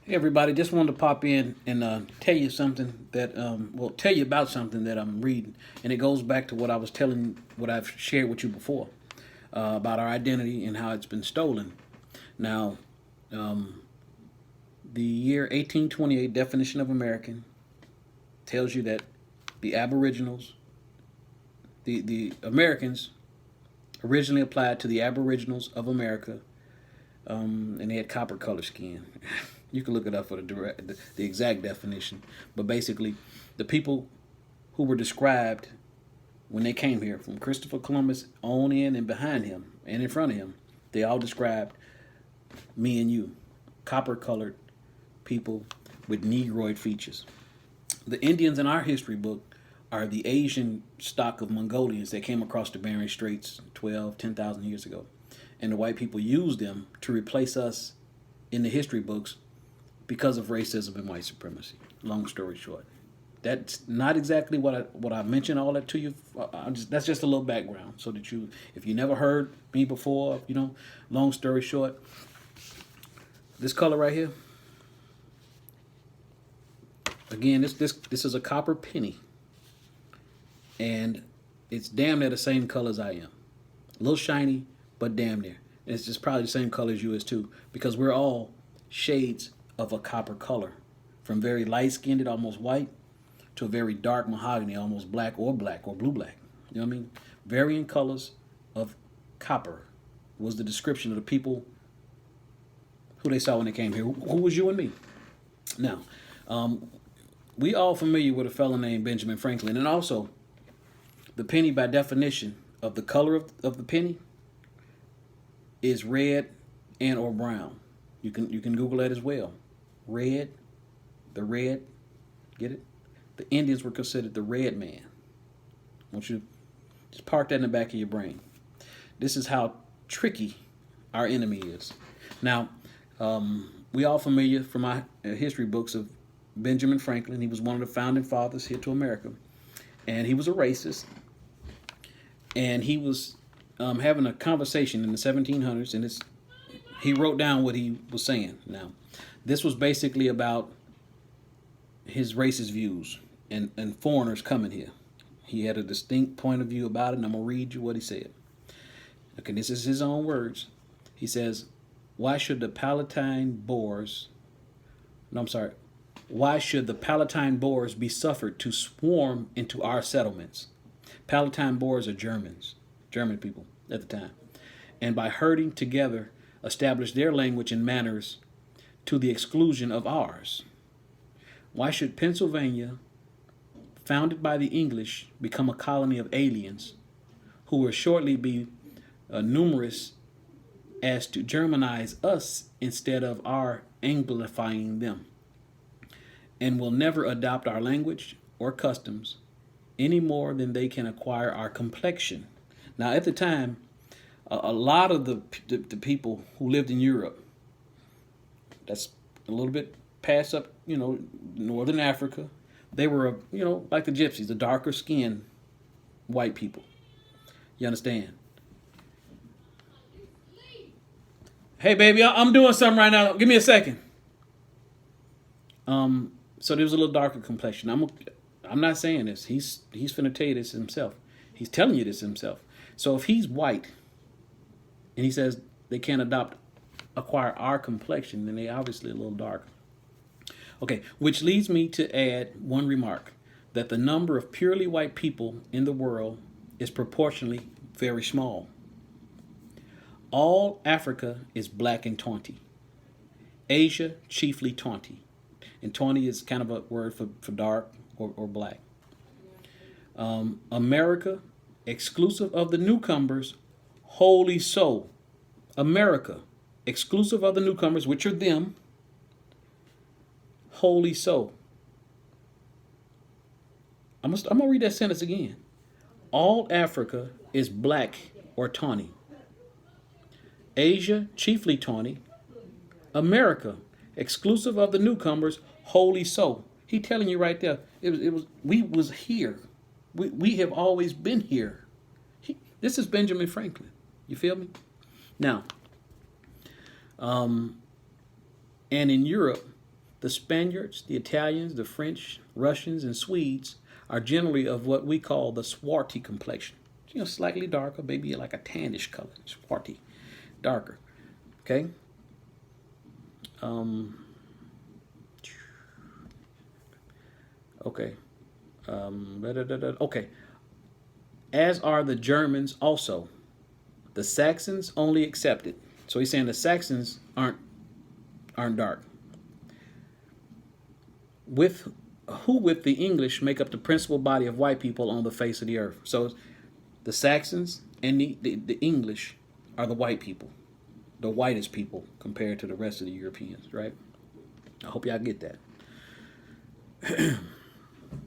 Hey everybody, just wanted to pop in and tell you something that, tell you about something that I'm reading, and it goes back to what I was telling, what I've shared with you before about our identity and how it's been stolen. Now, um, the year 1828 definition of American tells you that the Aboriginals, the Americans, originally applied to the Aboriginals of America, and they had copper color skin. You can look it up for the exact definition, but basically, the people who were described when they came here, from Christopher Columbus on in and behind him and in front of him, they all described me and you, copper colored people with negroid features. The Indians in our history book are the Asian stock of Mongolians that came across the Bering Straits 12, 10,000 years ago. And the white people used them to replace us in the history books because of racism and white supremacy. Long story short, that's not exactly what I mentioned all that to you. That's just a little background so that you, if you never heard me before, long story short, this color right here. Again, this is a copper penny, and it's damn near the same color as I am. A little shiny, but damn near. And it's just probably the same color as you is too, because we're all shades of a copper color, from very light skinned, almost white, to a very dark mahogany, almost black or blue black. You know what I mean? Varying colors of copper was the description of the people who they saw when they came here. Who was you and me? Now, we all familiar with a fellow named Benjamin Franklin, and also the penny, by definition of the color of the penny, is red and or brown. You can Google that as well. Red, the red, get it? The Indians were considered the red man. I want you to just park that in the back of your brain. This is how tricky our enemy is. Now, we all familiar from our history books of Benjamin Franklin. He was one of the founding fathers here to America, and he was a racist. And he was having a conversation in the 1700s, and he wrote down what he was saying. Now, this was basically about his racist views and foreigners coming here. He had a distinct point of view about it, and I'm going to read you what he said. Okay, this is his own words. He says, why should the Palatine Boers, no, I'm sorry, why should the Palatine Boers be suffered to swarm into our settlements? Palatine Boers are German people at the time, and by herding together, establish their language and manners to the exclusion of ours. Why should Pennsylvania, founded by the English, become a colony of aliens who will shortly be numerous as to Germanize us instead of our Anglifying them, and will never adopt our language or customs any more than they can acquire our complexion? Now, at the time, a lot of the people who lived in Europe, that's a little bit past up, northern Africa, they were, like the gypsies, the darker skinned white people. You understand? Hey, baby, I'm doing something right now. Give me a second. So there was a little darker complexion. I'm not saying this. He's finna tell you this himself. He's telling you this himself. So if he's white, and he says they can't acquire our complexion, then they obviously a little darker. Okay, which leads me to add one remark, that the number of purely white people in the world is proportionally very small. All Africa is black and taunty. Asia chiefly taunty. And taunty is kind of a word for dark or black. America, exclusive of the newcomers, wholly so. America, exclusive of the newcomers, which are them, wholly so. I'm going to read that sentence again. All Africa is black or tawny. Asia, chiefly tawny. America, exclusive of the newcomers, wholly so. He telling you right there, we was here. We have always been here. This is Benjamin Franklin. You feel me? Now, and in Europe, The Spaniards, the Italians, the French, Russians, and Swedes are generally of what we call the swarty complexion. You know, slightly darker, maybe like a tannish color, swarty, darker. Okay. Okay. Okay. As are the Germans also. The Saxons only accepted. So he's saying the Saxons aren't dark. With the English make up the principal body of white people on the face of the earth. So the Saxons and the English are the white people, the whitest people compared to the rest of the Europeans, right? I hope y'all get that.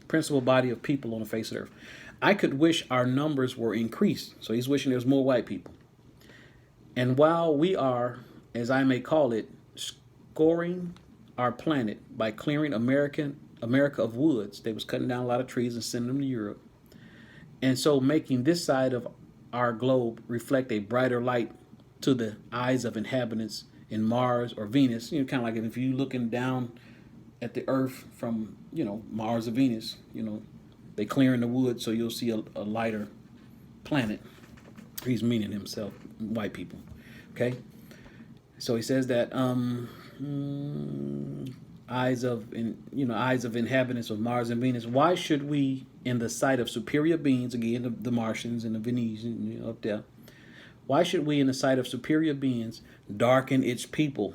Principal body of people on the face of the earth. I could wish our numbers were increased. So he's wishing there's more white people. And while we are, as I may call it, scoring our planet by clearing America of woods, they was cutting down a lot of trees and sending them to Europe, and so making this side of our globe reflect a brighter light to the eyes of inhabitants in Mars or Venus. You know, kind of like if you're looking down at the Earth from, you know, Mars or Venus, you know, they clearing the wood so you'll see a lighter planet. He's meaning himself, white people. Okay, so he says that eyes of inhabitants of Mars and Venus. Why should we, in the sight of superior beings, again the Martians and the Venetians, you know, up there, why should we, in the sight of superior beings, darken its people?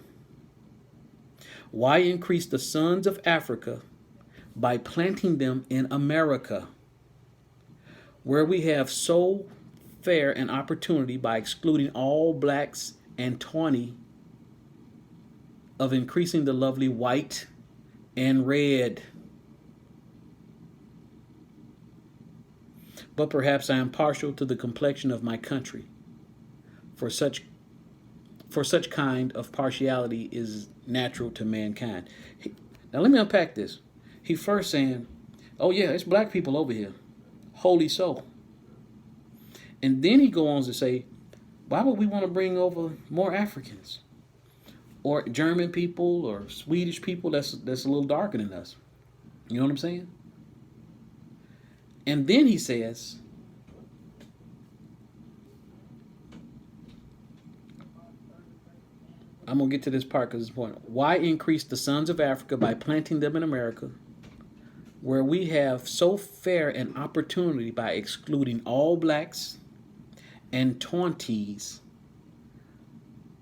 Why increase the sons of Africa by planting them in America, where we have so fair an opportunity by excluding all blacks and tawny of increasing the lovely white and red? But perhaps I am partial to the complexion of my country, for such kind of partiality is natural to mankind. Now let me unpack this. He first saying, oh yeah, it's black people over here. Holy so. And then he goes on to say, why would we want to bring over more Africans? Or German people or Swedish people that's a little darker than us. You know what I'm saying? And then he says, I'm going to get to this part because it's important. Why increase the sons of Africa by planting them in America, where we have so fair an opportunity by excluding all blacks and tawnies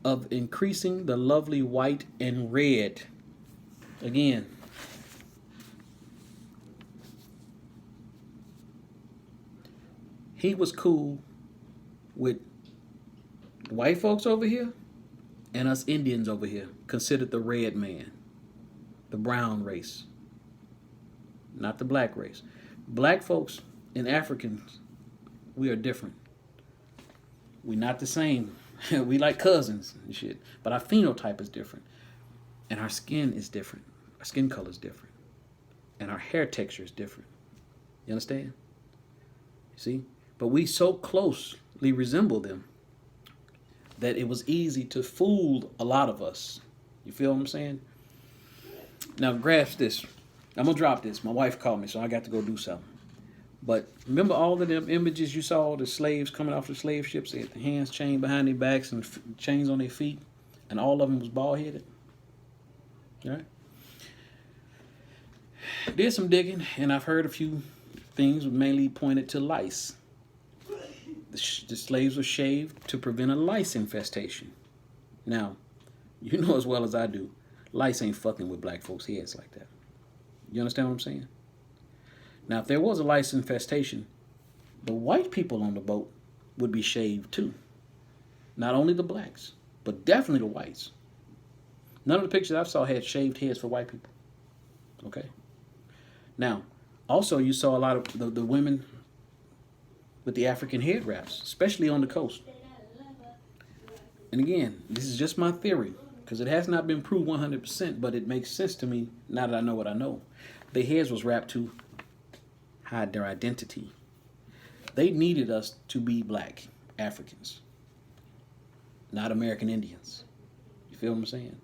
of increasing the lovely white and red? Again, he was cool with white folks over here and us Indians over here, considered the red man, the brown race, not the black race. Black folks and Africans, we are different. We're not the same. We like cousins and shit, but our phenotype is different, and our skin is different. Our skin color is different, and our hair texture is different. You understand? See? But we so closely resemble them that it was easy to fool a lot of us. You feel what I'm saying? Now grasp this. I'm gonna drop this. My wife called me, so I got to go do something. But remember all of them images you saw, the slaves coming off the slave ships, they had the hands chained behind their backs and chains on their feet, and all of them was bald-headed? All right? Did some digging, and I've heard a few things mainly pointed to lice. The slaves were shaved to prevent a lice infestation. Now, you know as well as I do, lice ain't fucking with black folks' heads like that. You understand what I'm saying? Now, if there was a lice infestation, the white people on the boat would be shaved too. Not only the blacks, but definitely the whites. None of the pictures I saw had shaved heads for white people. Okay? Now, also you saw a lot of the women with the African head wraps, especially on the coast. And again, this is just my theory, because it has not been proved 100%, but it makes sense to me now that I know what I know. Their heads was wrapped to hide their identity. They needed us to be black Africans, not American Indians. You feel what I'm saying?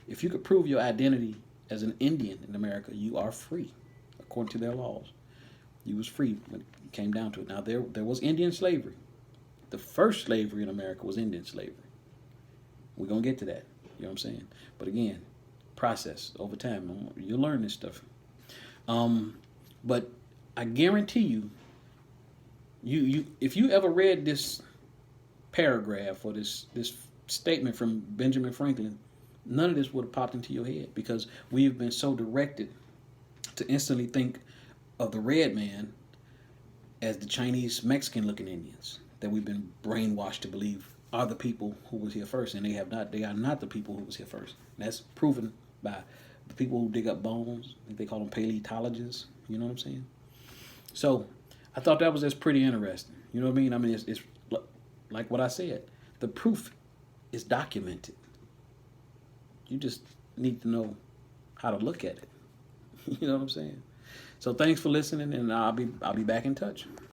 If you could prove your identity as an Indian in America, you are free, according to their laws. You was free when it came down to it. Now there was Indian slavery. The first slavery in America was Indian slavery. We're gonna get to that. You know what I'm saying? But again, process over time. You'll learn this stuff. But I guarantee you, you if you ever read this paragraph or this statement from Benjamin Franklin, none of this would have popped into your head, because we've been so directed to instantly think of the red man as the Chinese, Mexican looking Indians that we've been brainwashed to believe are the people who was here first, and they are not the people who was here first. And that's proven by the people who dig up bones. I think they call them paleontologists. You know what I'm saying? So I thought that was just pretty interesting. You know what I mean? I mean, it's like what I said. The proof is documented. You just need to know how to look at it. You know what I'm saying? So thanks for listening, and I'll be back in touch.